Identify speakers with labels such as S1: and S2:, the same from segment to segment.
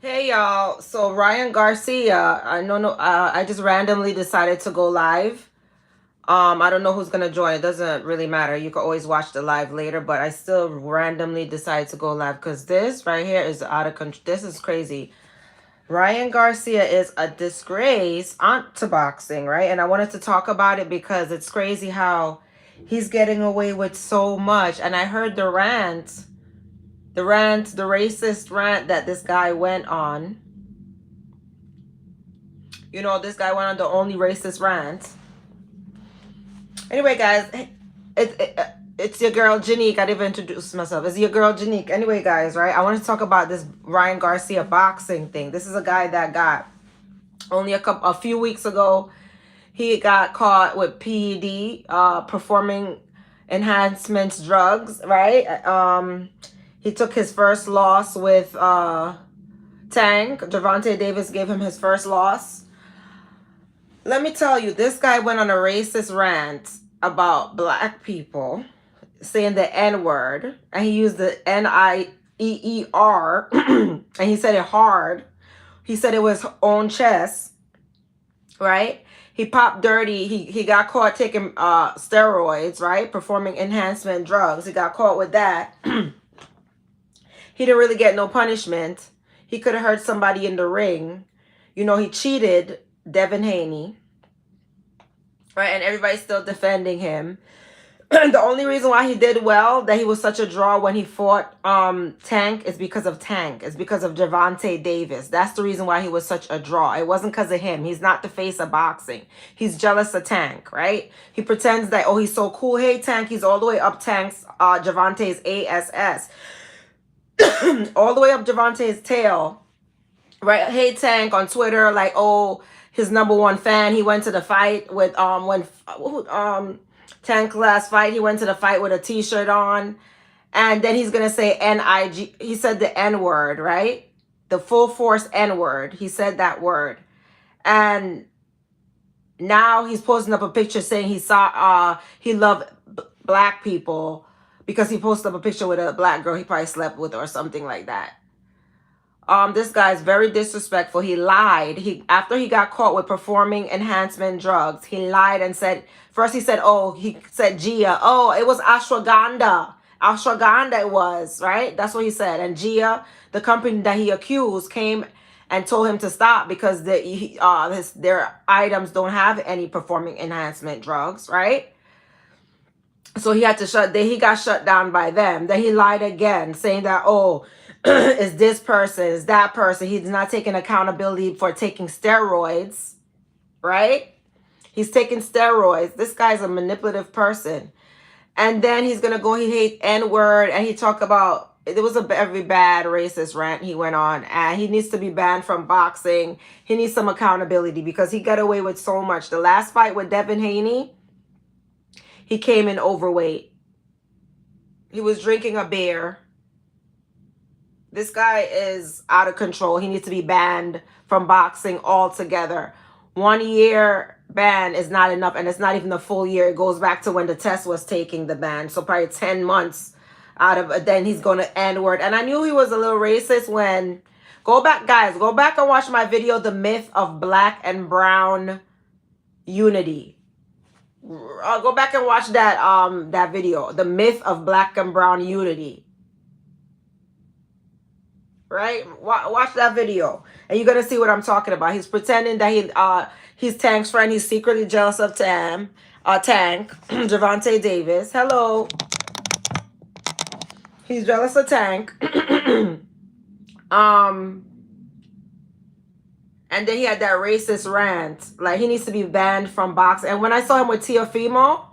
S1: Hey y'all, so Ryan Garcia, I just randomly decided to go live. I don't know who's gonna join. It doesn't really matter. You can always watch the live later, but I still randomly decided to go live because this right here is out of control. This is crazy. Ryan Garcia is a disgrace onto boxing, right? And I wanted to talk about it because it's crazy how he's getting away with so much. And I heard the racist rant that this guy went on. This guy went on the only racist rant. Anyway, guys, it's your girl Janique. I didn't even introduce myself. It's your girl Janique. Anyway, guys, right? I want to talk about this Ryan Garcia boxing thing. This is a guy that got only a few weeks ago. He got caught with PED, performing enhancements drugs, right? He took his first loss with Tank. Gervonta Davis gave him his first loss. Let me tell you, this guy went on a racist rant about black people, saying the N-word, and he used the N-I-E-E-R, and he said it hard. He said it was on chest, right? He popped dirty. He got caught taking steroids, right? Performing enhancement drugs. He got caught with that. He didn't really get no punishment. He could have hurt somebody in the ring. He cheated Devin Haney, right? And everybody's still defending him. The only reason why he did well, that he was such a draw when he fought Tank, is because of Tank. It's because of Gervonta Davis. That's the reason why he was such a draw. It wasn't because of him. He's not the face of boxing. He's jealous of Tank, right? He pretends that, oh, he's so cool. Hey, Tank. He's all the way up Tank's, Gervonta's ASS. All the way up Gervonta's tail, right? Hey, Tank on Twitter, like, oh, his number one fan. He went to the fight with Tank last fight. He went to the fight with a t-shirt on, and then he's gonna say N-I-G. He said the N-word, right? The full force N-word. He said that word, and now he's posting up a picture saying he loved black people because he posted up a picture with a black girl he probably slept with or something like that. This guy's very disrespectful. He lied. After he got caught with performing enhancement drugs, he lied and said, first he said, Gia. Oh, it was ashwagandha. Ashwagandha it was, right? That's what he said. And Gia, the company that he accused, came and told him to stop because their items don't have any performing enhancement drugs, right? So he had to he got shut down by them. Then he lied again, saying that, oh, is this person, is that person. He's not taking accountability for taking steroids, right? He's taking steroids. This guy's a manipulative person. And then he's going to go, he hate N-word, and he talk about, it was a very bad racist rant he went on, and he needs to be banned from boxing. He needs some accountability because he got away with so much. The last fight with Devin Haney, he came in overweight. He was drinking a beer. This guy is out of control. He needs to be banned from boxing altogether. 1 year ban is not enough, and it's not even a full year. It goes back to when the test was taking the ban. So probably 10 months out of then he's going to N-word. And I knew he was a little racist when... Go back, guys. Go back and watch my video, The Myth of Black and Brown Unity. Go back and watch that video, The Myth of Black and Brown Unity. Right? Watch that video, and you're gonna see what I'm talking about. He's pretending that he's Tank's friend. He's secretly jealous of Tank, Gervonta Davis. Hello. He's jealous of Tank. And then he had that racist rant. Like, he needs to be banned from boxing. And when I saw him with Teofimo,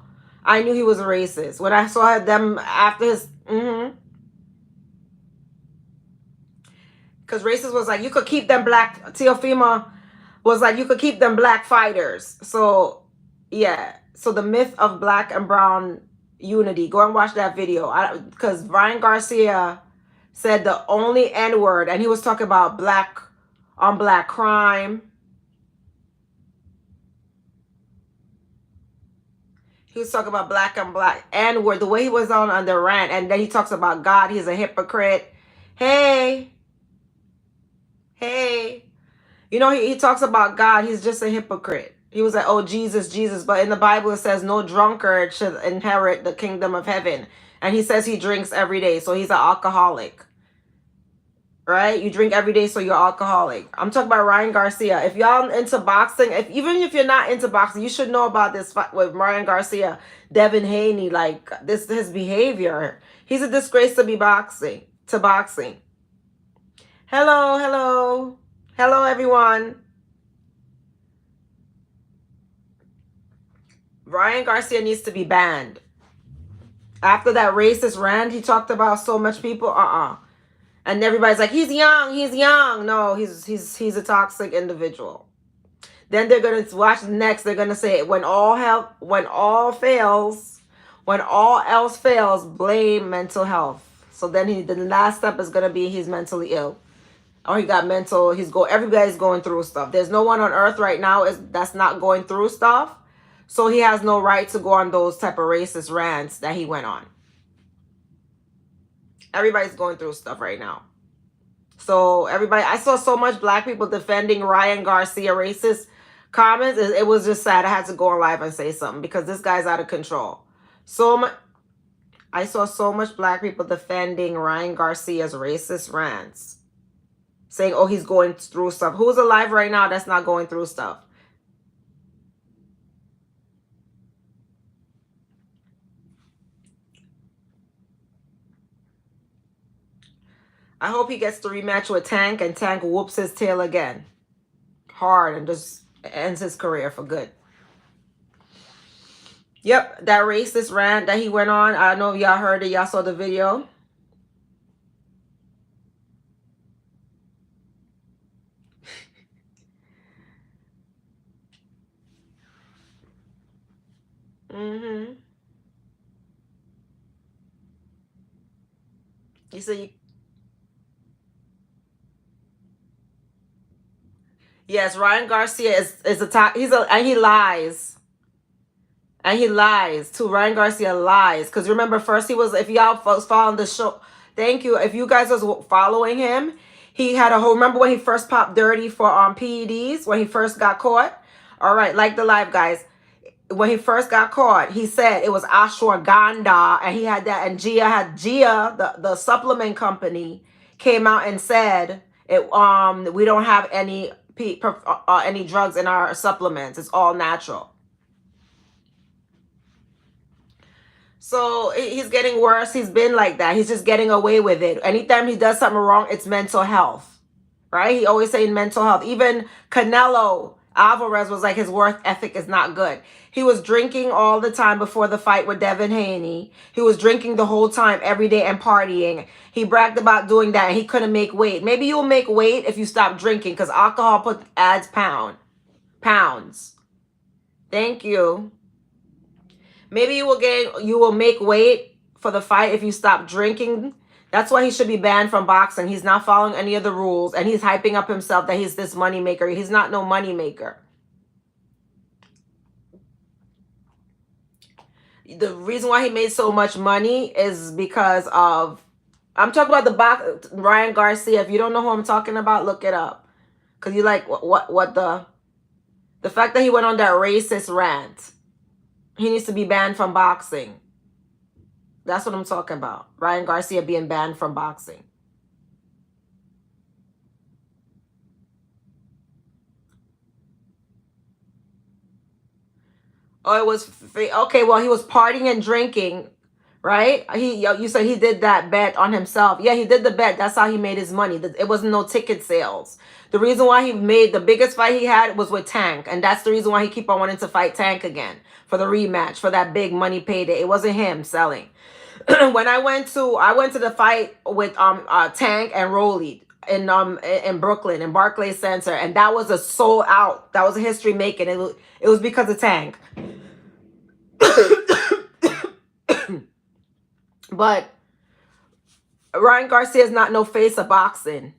S1: I knew he was a racist. When I saw them after his... Because racist was like, you could keep them black... Teofimo was like, you could keep them black fighters. So, yeah. So, The Myth of Black and Brown Unity. Go and watch that video. Because Ryan Garcia said the only N-word. And he was talking about black crime. He was talking about black N-word, the way he was on the rant, and then he talks about God, he's a hypocrite. Hey, Hey. You know, he talks about God. He's just a hypocrite. He was like, oh, Jesus, Jesus. But in the Bible, it says no drunkard should inherit the kingdom of heaven. And he says he drinks every day. So he's an alcoholic. Right? You drink every day, so you're alcoholic. I'm talking about Ryan Garcia. If y'all into boxing, even if you're not into boxing, you should know about this fight with Ryan Garcia, Devin Haney. Like this, his behavior. He's a disgrace to be boxing. To boxing. Hello, hello, hello, everyone. Ryan Garcia needs to be banned. After that racist rant he talked about so much people, and everybody's like, he's young, he's young. No, he's a toxic individual. Then they're gonna watch next. They're gonna say when all else fails, blame mental health. So then the last step is gonna be he's mentally ill, or he got mental. Everybody's going through stuff. There's no one on earth right now that's not going through stuff. So he has no right to go on those type of racist rants that he went on. Everybody's going through stuff right now. So I saw so much black people defending Ryan Garcia racist comments. It was just sad. I had to go on live and say something because this guy's out of control. I saw so much black people defending Ryan Garcia's racist rants, saying, oh, he's going through stuff. Who's alive right now that's not going through stuff? I hope he gets the rematch with Tank and Tank whoops his tail again hard and just ends his career for good. Yep, that racist rant that he went on. I don't know if y'all heard it. Y'all saw the video. Mm-hmm. You see, yes, Ryan Garcia is a top. And he lies. And he lies too. Ryan Garcia lies. Because remember, first he was, if y'all folks following the show, thank you. If you guys was following him, he had a whole, remember when he first popped dirty for PEDs, when he first got caught? All right, like the live guys. When he first got caught, he said it was ashwagandha, and he had that, and Gia, the supplement company, came out and said it. We don't have any drugs in our supplements. It's all natural. So he's getting worse. He's been like that. He's just getting away with it. Anytime he does something wrong, it's mental health, right? He always saying mental health. Even Canelo Alvarez was like his work ethic is not good. He was drinking all the time before the fight with Devin Haney. He was drinking the whole time, every day, and partying. He bragged about doing that, and he couldn't make weight. Maybe you'll make weight if you stop drinking, because alcohol adds pounds. Thank you. Maybe you will make weight for the fight if you stop drinking. That's why he should be banned from boxing. He's not following any of the rules, and he's hyping up himself that he's this money maker. He's not no money maker. The reason why he made so much money is because of, I'm talking about Ryan Garcia. If you don't know who I'm talking about, look it up. Because you like what the fact that he went on that racist rant. He needs to be banned from boxing. That's what I'm talking about. Ryan Garcia being banned from boxing. Oh, it was okay. Well, he was partying and drinking, right? You said he did that bet on himself. Yeah, he did the bet. That's how he made his money. It wasn't no ticket sales. The reason why he made the biggest fight he had was with Tank, and that's the reason why he keep on wanting to fight Tank again for the rematch, for that big money payday. It wasn't him selling. When I went to the fight with Tank and Rolly in Brooklyn in Barclays Center, and that was a sold out. That was a history making. It was because of Tank. But Ryan Garcia is not no face of boxing.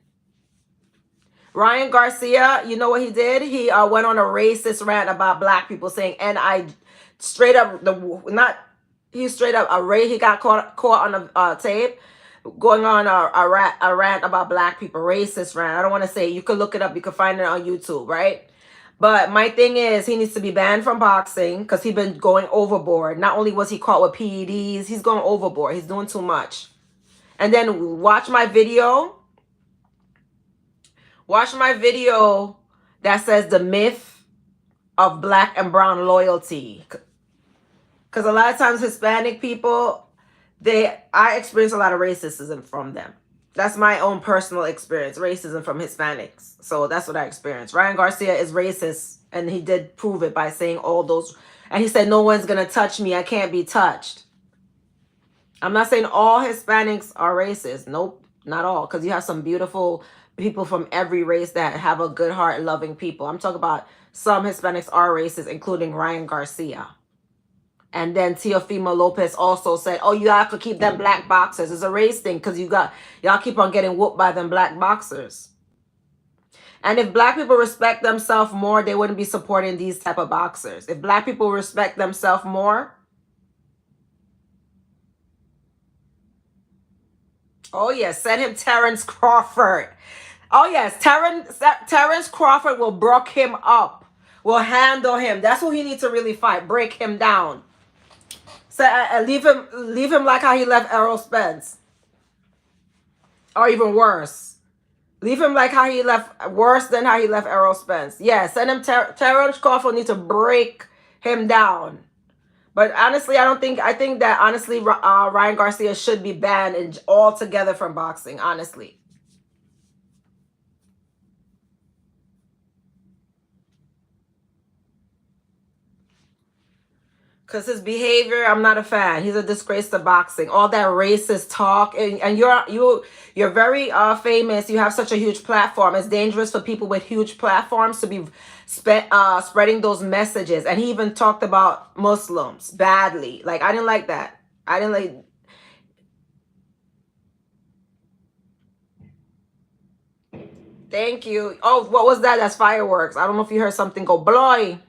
S1: Ryan Garcia, you know what he did? He went on a racist rant about black people, saying, and I straight up he got caught on the tape going on a rant about black people, racist rant. I don't want to say it. You could look it up. You could find it on YouTube, right? But my thing is, he needs to be banned from boxing because he's been going overboard. Not only was he caught with PEDs, he's going overboard. He's doing too much. And then watch my video. Watch my video that says the myth of black and brown loyalty. Because a lot of times Hispanic people, I experience a lot of racism from them. That's my own personal experience, racism from Hispanics. So that's what I experienced. Ryan Garcia is racist, and he did prove it by saying all those. And he said, no one's going to touch me. I can't be touched. I'm not saying all Hispanics are racist. Nope, not all. Because you have some beautiful people from every race that have a good heart, loving people. I'm talking about some Hispanics are racist, including Ryan Garcia. And then Teofimo Lopez also said, oh, you have to keep them black boxers. It's a race thing because y'all keep on getting whooped by them black boxers. And if black people respect themselves more, they wouldn't be supporting these type of boxers. If black people respect themselves more. Oh, yes. Send him Terrence Crawford. Oh, yes. Terrence Crawford will break him up. Will handle him. That's who he needs to really fight. Break him down. So leave him like how he left Errol Spence. Or even worse. Leave him like how he left, worse than how he left Errol Spence. Yeah, send him, Terrence Crawford needs to break him down. But honestly, I think that honestly, Ryan Garcia should be banned altogether from boxing, honestly. Because his behavior, I'm not a fan. He's a disgrace to boxing. All that racist talk, and you're very famous. You have such a huge platform. It's dangerous for people with huge platforms to be spreading those messages. And he even talked about Muslims badly. Like, I didn't like that. I didn't like. Thank you. Oh, what was that? That's fireworks. I don't know if you heard something go bloy.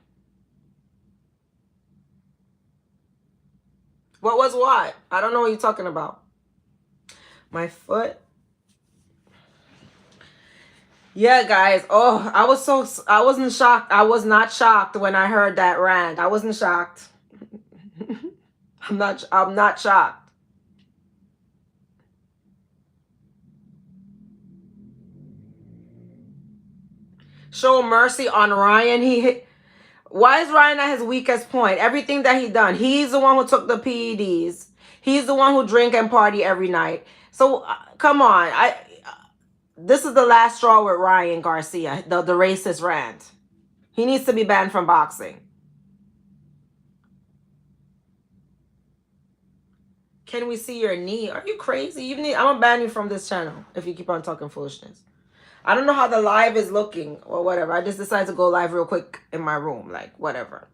S1: What was what? I don't know what you're talking about. My foot. Yeah, guys. Oh, I wasn't shocked. I was not shocked when I heard that rant. I wasn't shocked. I'm not shocked. Show mercy on Ryan. Why is Ryan at his weakest point? Everything that he done. He's the one who took the PEDs. He's the one who drink and party every night. So come on. This is the last straw with Ryan Garcia, the racist rant. He needs to be banned from boxing. Can we see your knee? Are you crazy? I'm gonna ban you from this channel if you keep on talking foolishness. I don't know how the live is looking or whatever. I just decided to go live real quick in my room, like whatever.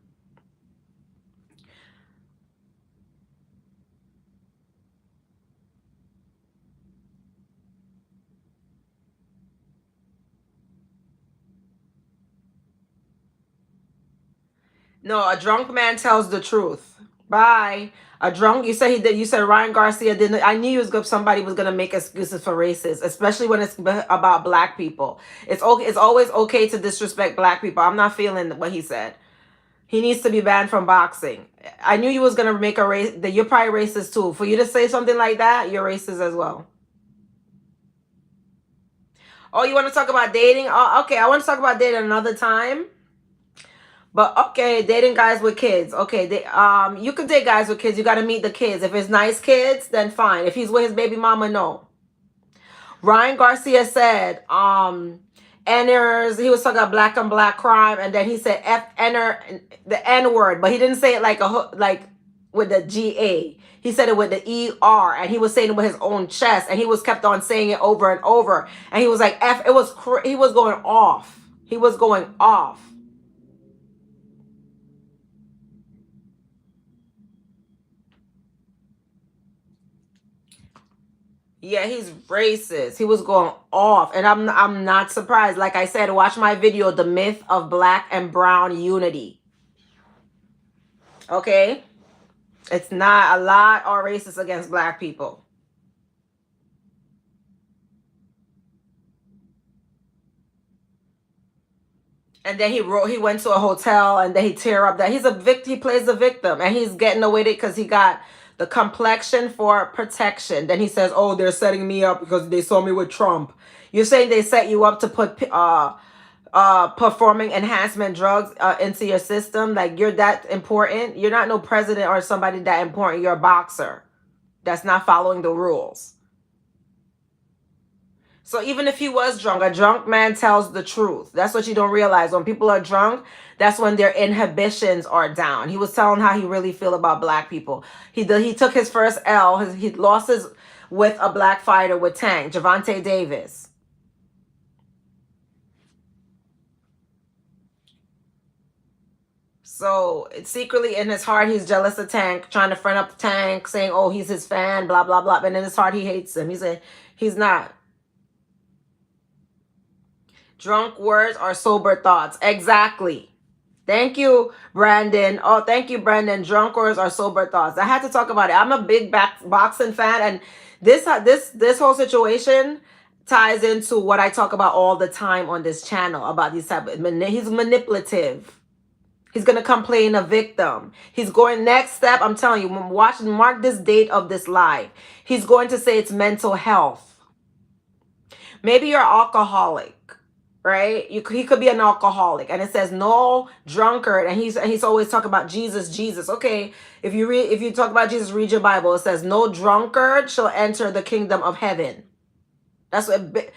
S1: No, a drunk man tells the truth. Bye. A drunk. You said he did. You said Ryan Garcia didn't. I knew somebody was gonna make excuses for racists, especially when it's about black people. It's okay. It's always okay to disrespect black people. I'm not feeling what he said. He needs to be banned from boxing. I knew you was gonna make a race. That you're probably racist too. For you to say something like that, you're racist as well. Oh, you want to talk about dating? Oh, okay. I want to talk about dating another time. But okay, dating guys with kids. Okay, you can date guys with kids. You got to meet the kids. If it's nice kids, then fine. If he's with his baby mama, no. Ryan Garcia said, Enners, he was talking about black on black crime, and then he said the N word, but he didn't say it like with the GA. He said it with the ER, and he was saying it with his own chest, and he was kept on saying it over and over, and he was like F. He was going off. He was going off. Yeah, he's racist. He was going off, and I'm not surprised. Like I said, watch my video, The Myth of Black and Brown Unity. Okay? It's not a lot are racist against black people. And then he went to a hotel and then he tear up that he plays the victim and he's getting away with it because he got the complexion for protection. Then he says, "Oh, they're setting me up because they saw me with Trump." You're saying they set you up to put performing enhancement drugs into your system? Like you're that important? You're not no president or somebody that important. You're a boxer that's not following the rules. So even if he was drunk, a drunk man tells the truth. That's what you don't realize. When people are drunk, that's when their inhibitions are down. He was telling how he really feel about black people. He took his first L. He lost his with a black fighter with Tank, Javante Davis. So it's secretly in his heart, he's jealous of Tank, trying to friend up Tank, saying, "Oh, he's his fan," blah blah blah. But in his heart, he hates him. He said he's not. Drunk words are sober thoughts. Exactly. Thank you, Brandon. Oh, thank you, Brandon. Drunk words are sober thoughts. I had to talk about it. I'm a big boxing fan, and this whole situation ties into what I talk about all the time on this channel about these type of he's manipulative. He's gonna come playing a victim. He's going next step. I'm telling you, mark this date of this live. He's going to say it's mental health. Maybe you're alcoholic, right? He could be an alcoholic, and it says no drunkard, and he's always talking about Jesus, Jesus. Okay, if you talk about Jesus, read your Bible. It says no drunkard shall enter the kingdom of heaven. That's what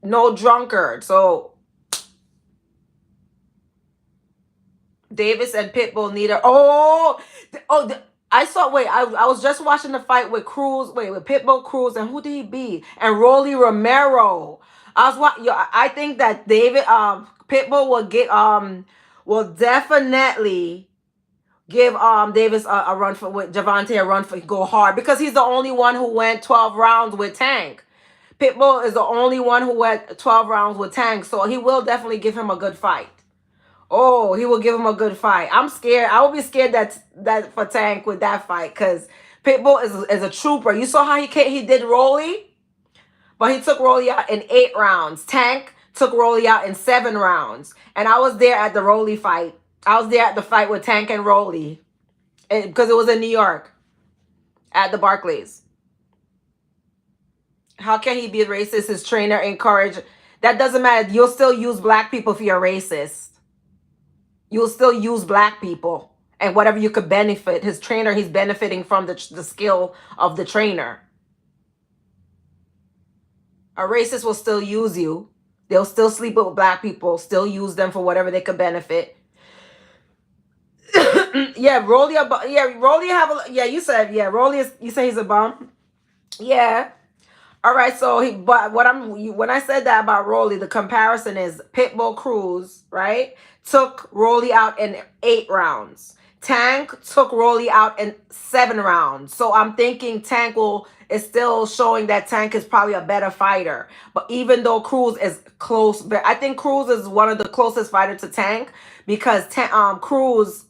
S1: no drunkard. So Davis and Pitbull need a I saw. Wait, I was just watching the fight with Cruz. Wait, with Pitbull, Cruz, and who did he beat? And Rolly Romero. I think that Pitbull will definitely give Davis a run for with Javante a run for go hard because he's the only one who went 12 rounds with Tank. Pitbull is the only one who went 12 rounds with Tank, so he will definitely give him a good fight. Oh, he will give him a good fight. I'm scared. I will be scared that for Tank with that fight because Pitbull is a trooper. You saw how he did Rolly, but he took Rolly out in 8 rounds. Tank took Rolly out in 7 rounds, and I was there at the Rolly fight. I was there at the fight with Tank and Rolly because it was in New York at the Barclays. How can he be racist? His trainer encouraged. That doesn't matter. You'll still use black people if you're racist. You'll still use black people and whatever you could benefit. His trainer, he's benefiting from the skill of the trainer. A racist will still use you. They'll still sleep with black people, still use them for whatever they could benefit. Yeah, Rolly you said, yeah, you say he's a bum. Yeah. All right, so when I said that about Rolly, the comparison is Pitbull Cruz, right? Took Rolly out in 8 rounds. Tank took Rolly out in 7 rounds. So I'm thinking Tank is still showing that Tank is probably a better fighter. But even though Cruz is close, but I think Cruz is one of the closest fighters to Tank because Cruz,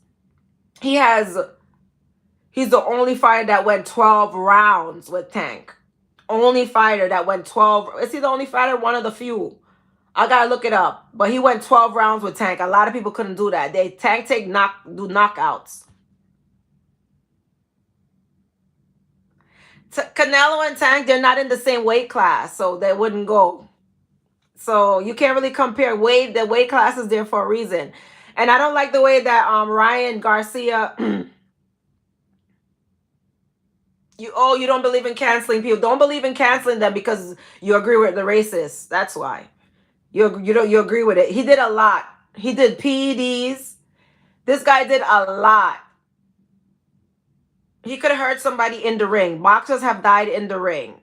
S1: he's the only fighter that went 12 rounds with Tank. Only fighter that went 12. Is he the only fighter? One of the few. I gotta look it up. But he went 12 rounds with Tank. A lot of people couldn't do that. Tank do knockouts. Canelo and Tank, they're not in the same weight class, so they wouldn't go. So you can't really compare weight. The weight class is there for a reason. And I don't like the way that Ryan Garcia you don't believe in canceling people. Don't believe in canceling them because you agree with the racists. That's why. You agree with it. He did a lot. He did PEDs. This guy did a lot. He could have hurt somebody in the ring. Boxers have died in the ring.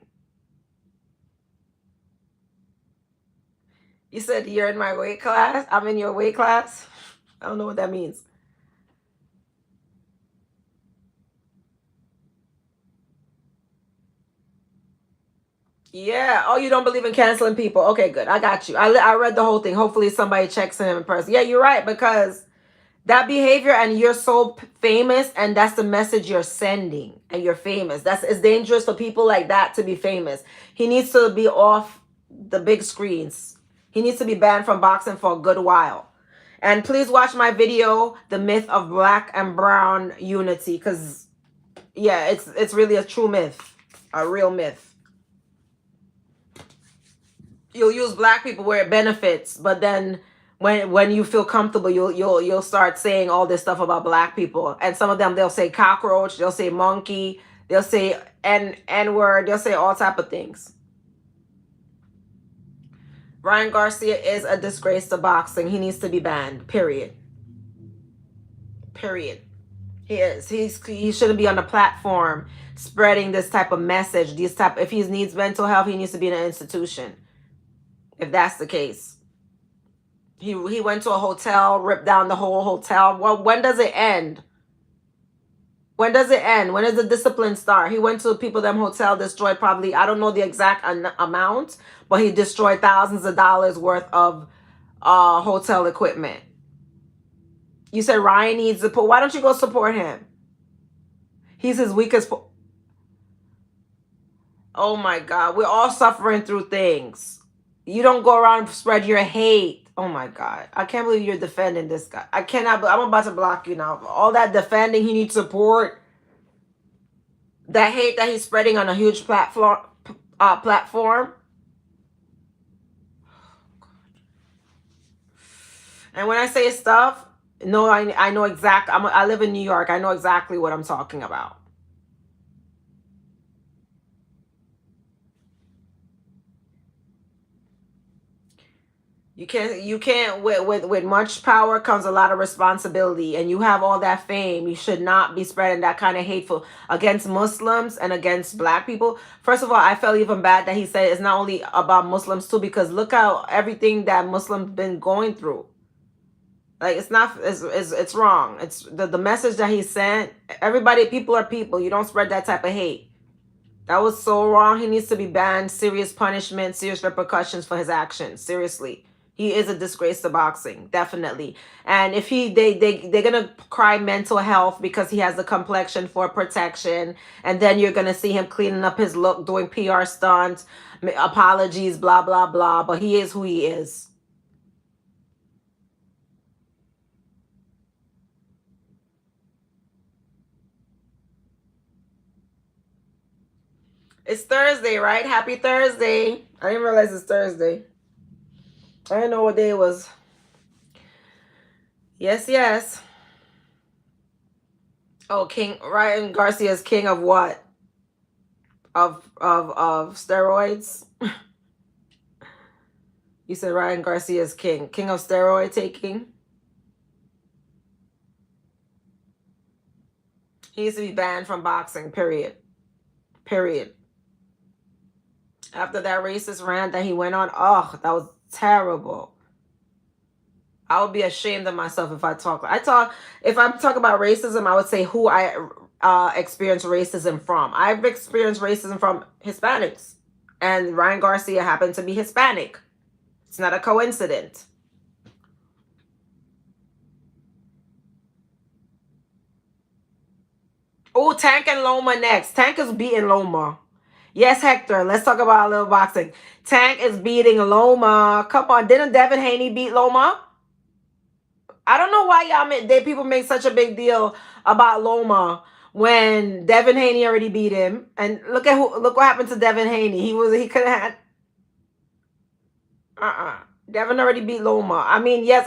S1: You said you're in my weight class? I'm in your weight class? I don't know what that means. Yeah. Oh, you don't believe in canceling people. Okay, good. I got you. I read the whole thing. Hopefully somebody checks him in person. Yeah, you're right, because that behavior, and you're so famous, and that's the message you're sending, and you're famous. It's dangerous for people like that to be famous. He needs to be off the big screens. He needs to be banned from boxing for a good while. And please watch my video, The Myth of Black and Brown Unity, because yeah, it's really a true myth, a real myth. You'll use black people where it benefits, but then when you feel comfortable, you'll start saying all this stuff about black people. And some of them, they'll say cockroach, they'll say monkey, they'll say n word, they'll say all type of things. Ryan Garcia is a disgrace to boxing. He needs to be banned. Period. Period. He is. He shouldn't be on the platform spreading this type of message. If he needs mental health, he needs to be in an institution. If that's the case. He went to a hotel, ripped down the whole hotel. Well, when does it end? When does it end? When does the discipline start? He went to people them hotel, destroyed probably, I don't know the exact amount, but he destroyed thousands of dollars worth of hotel equipment. You said Ryan needs support. Why don't you go support him? He's his weakest. Oh my God. We're all suffering through things. You don't go around and spread your hate. Oh my God. I can't believe you're defending this guy. I cannot. I'm about to block you now. All that defending, he needs support. That hate that he's spreading on a huge platform. And when I say stuff, no, I know exactly. I live in New York. I know exactly what I'm talking about. You can't with much power comes a lot of responsibility, and you have all that fame. You should not be spreading that kind of hateful against Muslims and against black people. First of all, I felt even bad that he said it's not only about Muslims too, because look how everything that Muslims been going through. Like it's wrong. It's the message that he sent. Everybody, people are people. You don't spread that type of hate. That was so wrong. He needs to be banned. Serious punishment, serious repercussions for his actions. Seriously. He is a disgrace to boxing, definitely. And if they're gonna cry mental health because he has the complexion for protection, and then you're gonna see him cleaning up his look, doing PR stunts, apologies, blah blah blah. But he is who he is. It's Thursday, right? Happy Thursday. I didn't realize it's Thursday. I didn't know what day it was. Yes, yes. Oh, Ryan Garcia is king of what? Of steroids? You said Ryan Garcia is king. King of steroid taking? He needs to be banned from boxing, period. Period. After that racist rant that he went on, oh, that was terrible. I would be ashamed of myself if I talk. If I'm talking about racism, I would say who I experienced racism from. I've experienced racism from Hispanics, and Ryan Garcia happened to be Hispanic. It's not a coincidence. Oh, Tank and Loma next. Tank is beating Loma. Yes, Hector. Let's talk about a little boxing. Tank is beating Loma. Come on, didn't Devin Haney beat Loma? I don't know why people make such a big deal about Loma when Devin Haney already beat him. And look what happened to Devin Haney. He could have had Devin already beat Loma. I mean, yes,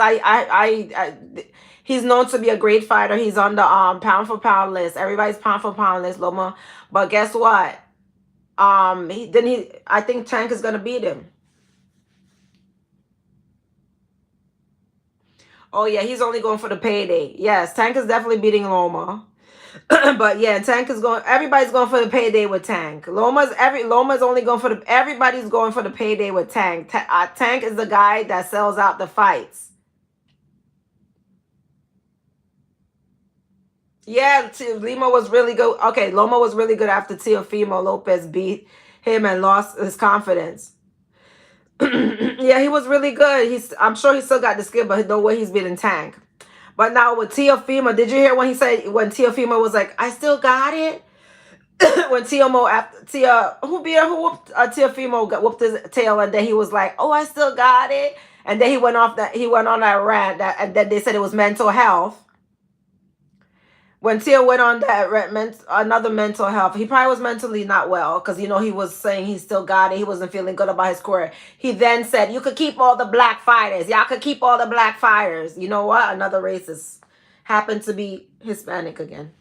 S1: he's known to be a great fighter. He's on the pound for pound list. Everybody's pound for pound list, Loma. But guess what? I think Tank is gonna beat him. Oh yeah, he's only going for the payday. Yes, Tank is definitely beating Loma. But yeah, Tank is going. Everybody's going for the payday with Tank. Loma's only going for the. Everybody's going for the payday with Tank. Tank is the guy that sells out the fights. Yeah, Lima was really good. Okay, Loma was really good after Teofimo Lopez beat him and lost his confidence. Yeah, he was really good. I'm sure he still got the skill, but no way he's beating Tank. But now with Teofimo, did you hear when Teofimo was like, "I still got it"? When Teofimo whooped Teofimo whooped his tail, and then he was like, "Oh, I still got it," And then he went on that rant that, and then they said it was mental health. When Tia went on that another mental health, he probably was mentally not well because he was saying he still got it. He wasn't feeling good about his career. He then said, "You could keep all the black fighters. Y'all could keep all the black fighters." You know what? Another racist happened to be Hispanic again.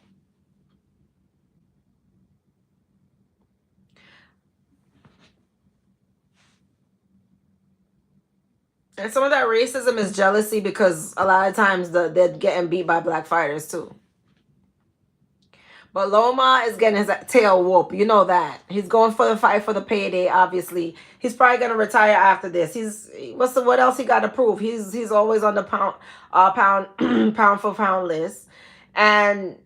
S1: And some of that racism is jealousy because a lot of times they're getting beat by black fighters too. But Loma is getting his tail whooped. You know that. He's going for the fight for the payday, obviously. He's probably gonna retire after this. What else he gotta prove? He's always on the pound for pound list. And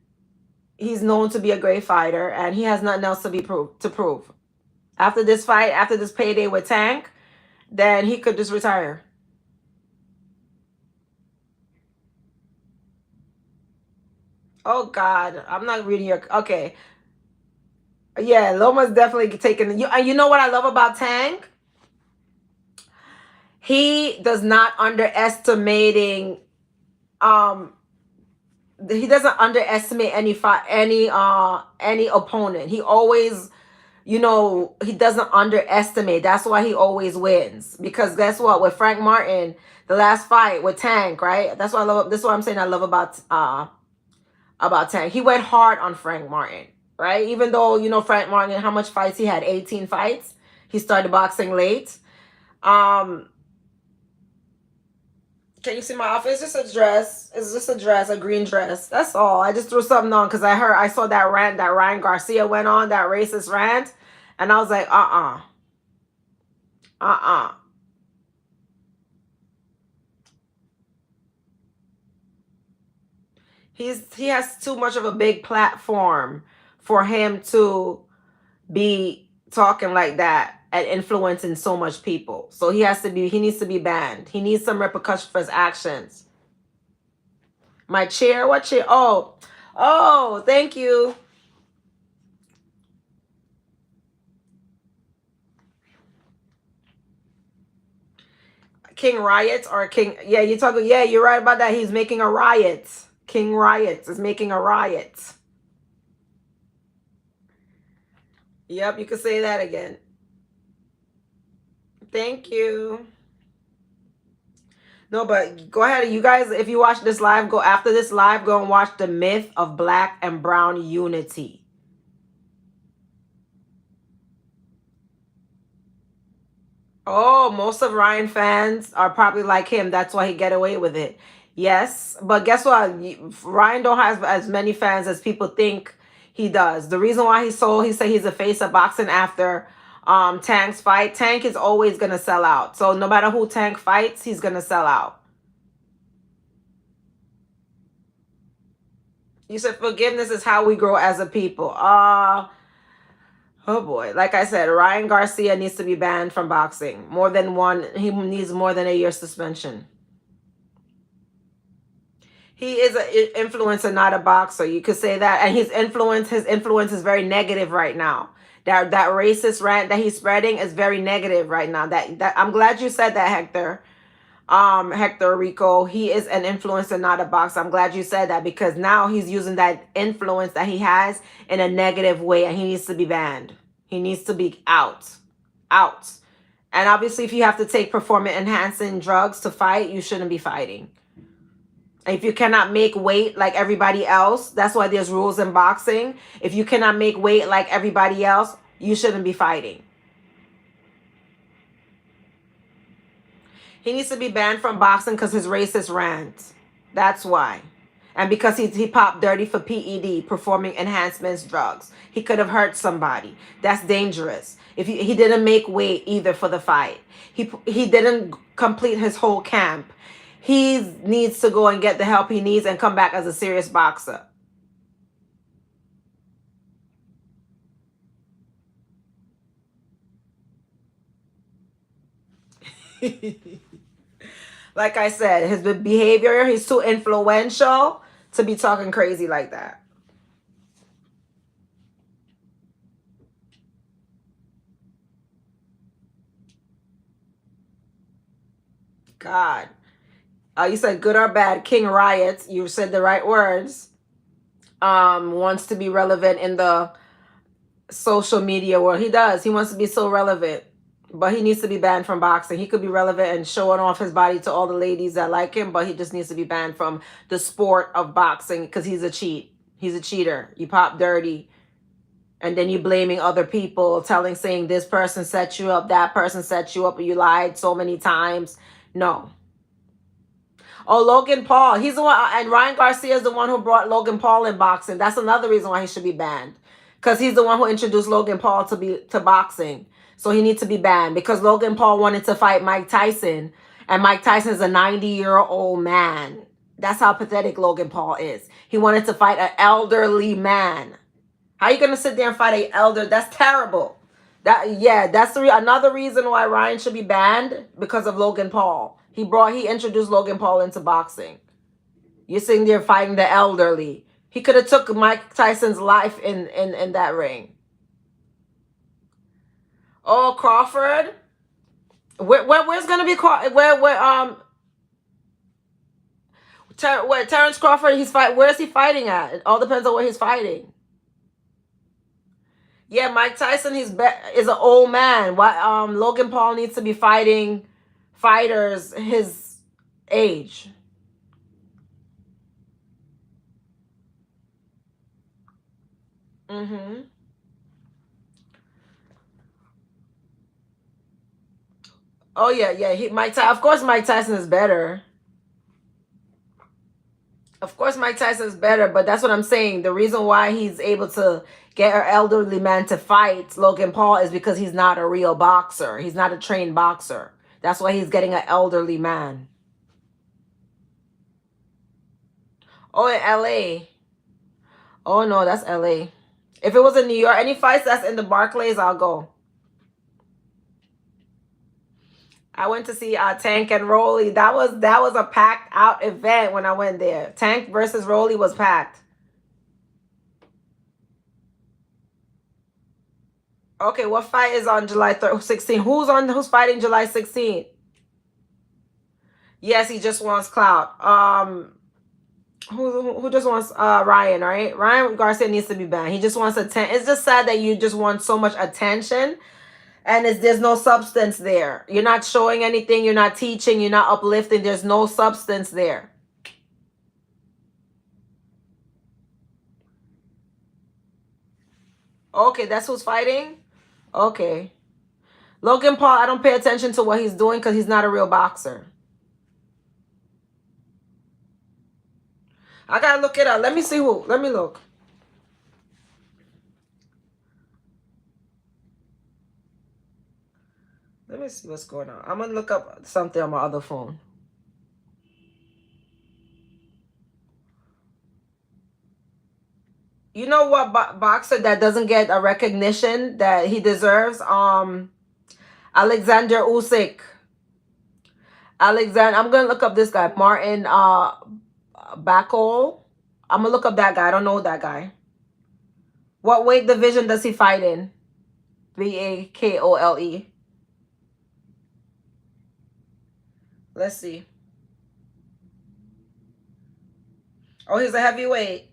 S1: he's known to be a great fighter, and he has nothing else to prove. After this fight, after this payday with Tank, then he could just retire. Oh God, I'm not reading your okay. Yeah, Loma's definitely taking you know what I love about Tank? He does not underestimating um he doesn't underestimate any opponent. He always he doesn't underestimate. That's why he always wins. Because guess what? With Frank Martin, the last fight with Tank, right? That's what I love. This is what I'm saying I love about Tank. He went hard on Frank Martin, right? Even though, Frank Martin, how much fights he had? 18 fights. He started boxing late. Um, can you see my outfit? It's just a dress. It's just a dress, a green dress. That's all. I just threw something on because I saw that rant that Ryan Garcia went on, that racist rant. And I was like, uh-uh. He has too much of a big platform for him to be talking like that and influencing so much people. So he needs to be banned. He needs some repercussion for his actions. My chair, what chair? Oh, thank you. King Riot or King, yeah, you're right about that. He's making a riot. King Riot is making a riot. Yep, you could say that again. Thank you. No, but go ahead. You guys, if you watch this live, go after this live, go and watch the myth of black and brown unity. Oh, most of Ryan fans are probably like him. That's why he get away with it. Yes, but guess what? Ryan don't have as many fans as people think he does. The reason why he said he's a face of boxing after Tank's fight. Tank is always gonna sell out. So no matter who Tank fights, he's gonna sell out. You said forgiveness is how we grow as a people. Oh boy. Like I said, Ryan Garcia needs to be banned from boxing. More than one, he needs more than a year suspension. He is an influencer, not a boxer. You could say that. And his influence is very negative right now. That racist rant that he's spreading is very negative right now. That I'm glad you said that, Hector. Hector Rico, he is an influencer, not a boxer. I'm glad you said that because now he's using that influence that he has in a negative way and he needs to be banned. He needs to be out. Out. And obviously, if you have to take performance enhancing drugs to fight, you shouldn't be fighting. If you cannot make weight like everybody else, that's why there's rules in boxing. If you cannot make weight like everybody else, you shouldn't be fighting. He needs to be banned from boxing because his racist rant. That's why. And because he popped dirty for PED, performing enhancements drugs. He could have hurt somebody. That's dangerous. If he didn't make weight either for the fight. He didn't complete his whole camp. He needs to go and get the help he needs and come back as a serious boxer. Like I said, his behavior, he's too influential to be talking crazy like that. God. You said good or bad. King Riot. You said the right words. Wants to be relevant in the social media world. He does. He wants to be so relevant. But he needs to be banned from boxing. He could be relevant and showing off his body to all the ladies that like him, but he just needs to be banned from the sport of boxing because he's a cheat. He's a cheater. You pop dirty. And then you blaming other people, saying this person set you up, that person set you up, you lied so many times. No. Oh, Logan Paul. He's the one, and Ryan Garcia is the one who brought Logan Paul in boxing. That's another reason why he should be banned. Because he's the one who introduced Logan Paul to boxing. So he needs to be banned because Logan Paul wanted to fight Mike Tyson. And Mike Tyson is a 90-year-old man. That's how pathetic Logan Paul is. He wanted to fight an elderly man. How are you going to sit there and fight an elder? That's terrible. That's another reason why Ryan should be banned, because of Logan Paul. He introduced Logan Paul into boxing. You're sitting there fighting the elderly. He could have took Mike Tyson's life in that ring. Oh, Crawford. Where's gonna be Terrence Crawford? Where's he fighting at? It all depends on where he's fighting. Yeah, Mike Tyson is an old man. Why Logan Paul needs to be fighting fighters his age. Mm-hmm. Oh yeah. Of course Mike Tyson is better. Of course Mike Tyson is better, but that's what I'm saying. The reason why he's able to get an elderly man to fight Logan Paul is because he's not a real boxer. He's not a trained boxer. That's why he's getting an elderly man. Oh, in LA. Oh no, that's LA. If it was in New York, any fights that's in the Barclays, I'll go. I went to see Tank and Rolly. That was a packed out event when I went there. Tank versus Rolly was packed. Okay, what fight is on July 16th? Who's fighting July 16th? Yes, he just wants clout. Who just wants Ryan, right? Ryan Garcia needs to be banned. He just wants attention. It's just sad that you just want so much attention and there's no substance there. You're not showing anything, you're not teaching, you're not uplifting, there's no substance there. Okay, that's who's fighting? Okay. Logan Paul, I don't pay attention to what he's doing because he's not a real boxer. I gotta look it up. Let me see who. Let me look. Let me see what's going on. I'm gonna look up something on my other phone. You know what boxer that doesn't get a recognition that he deserves? Alexander Usyk. I'm gonna look up this guy, Martin Bakole. I'm gonna look up that guy. I don't know that guy. What weight division does he fight in? Bakole. Let's see. Oh, he's a heavyweight.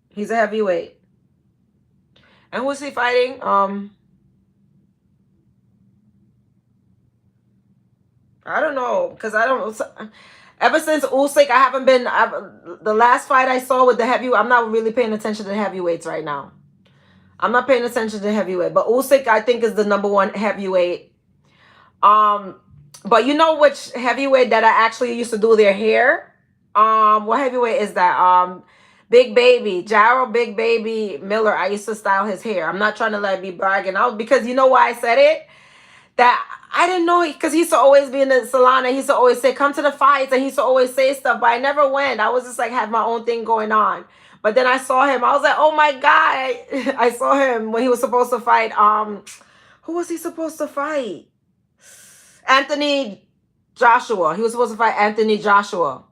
S1: He's a heavyweight. And who's he fighting? I don't know, because I don't. Ever since Usyk, I haven't been. The last fight I saw with the heavyweight, I'm not really paying attention to the heavyweights right now. I'm not paying attention to heavyweight, but Usyk I think is the #1 heavyweight. But you know which heavyweight that I actually used to do their hair? What heavyweight is that? Big Baby, Jarrell Big Baby Miller. I used to style his hair. I'm not trying to be bragging out, because you know why I said it? That I didn't know, because he used to always be in the salon and he used to always say, come to the fights, and he used to always say stuff, but I never went. I was just had my own thing going on. But then I saw him. I was like, oh my God. I saw him when he was supposed to fight. Who was he supposed to fight? Anthony Joshua. He was supposed to fight Anthony Joshua.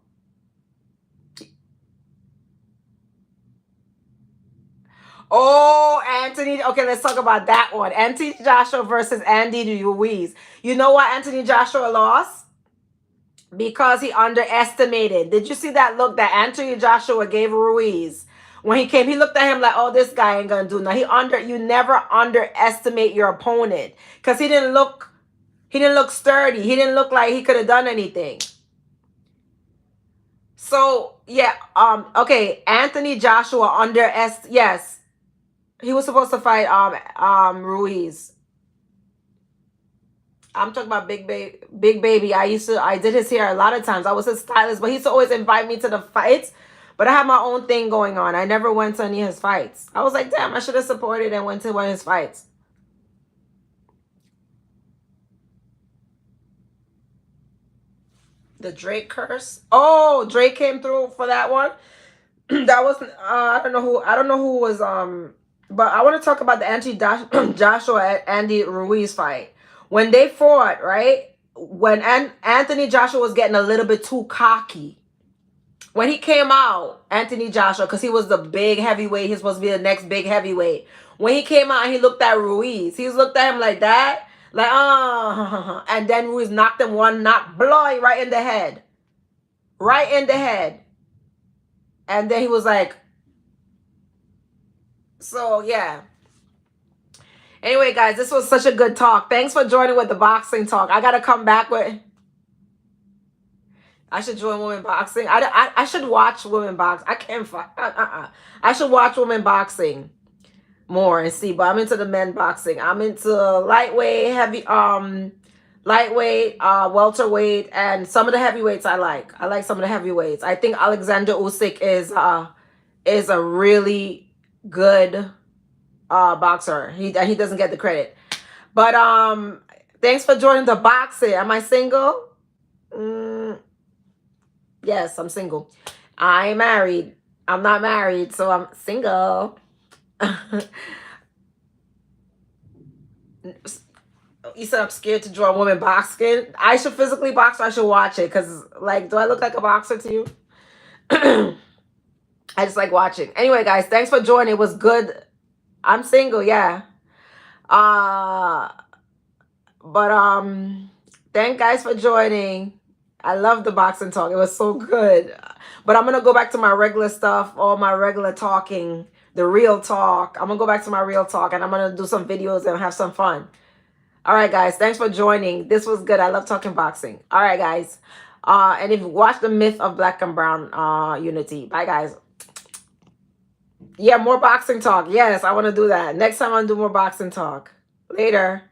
S1: Oh, Anthony. Okay, let's talk about that one. Anthony Joshua versus Andy Ruiz. You know why Anthony Joshua lost? because he underestimated. Did you see that look that Anthony Joshua gave Ruiz? When he came, he looked at him like, oh, this guy ain't gonna do nothing. You never underestimate your opponent. Because he didn't look sturdy. He didn't look like he could have done anything. So yeah, okay, Anthony Joshua yes. He was supposed to fight Ruiz. I'm talking about Big Baby. I did his hair a lot of times. I was his stylist, but he used to always invite me to the fights. But I had my own thing going on. I never went to any of his fights. I was like, damn, I should have supported and went to one of his fights. The Drake curse. Oh, Drake came through for that one. That was I don't know who was but I want to talk about the Joshua and Andy Ruiz fight. When they fought, right? When Anthony Joshua was getting a little bit too cocky. When he came out, Anthony Joshua, because he was the big heavyweight, he's supposed to be the next big heavyweight. When he came out and he looked at Ruiz, he looked at him like that, like, and then Ruiz knocked him one knock, blow, right in the head. Right in the head. And then he was like, so yeah. Anyway, guys, this was such a good talk. Thanks for joining with the boxing talk. I got to come back with... I should join women boxing. I should watch women box. I can't fight. I should watch women boxing more and see. But I'm into the men boxing. I'm into lightweight, heavy, lightweight, welterweight, and some of the heavyweights I like. I like some of the heavyweights. I think Alexander Usyk is a really good boxer. He doesn't get the credit. But thanks for joining the boxing. Am I single? Yes, I'm single. I ain't married. I'm not married, so I'm single. You said I'm scared to join women boxing. I should physically box or I should watch it. Because, like, do I look like a boxer to you? I just like watching. Anyway, guys, thanks for joining. It was good. I'm single, yeah. Thank guys for joining. I love the boxing talk. It was so good. But I'm going to go back to my regular stuff, all my regular talking, the real talk. I'm going to go back to my real talk, and I'm going to do some videos and have some fun. All right, guys. Thanks for joining. This was good. I love talking boxing. All right, guys. And if you watch The Myth of Black and Brown Unity. Bye, guys. Yeah, more boxing talk. Yes, I want to do that. Next time I'll do more boxing talk. Later.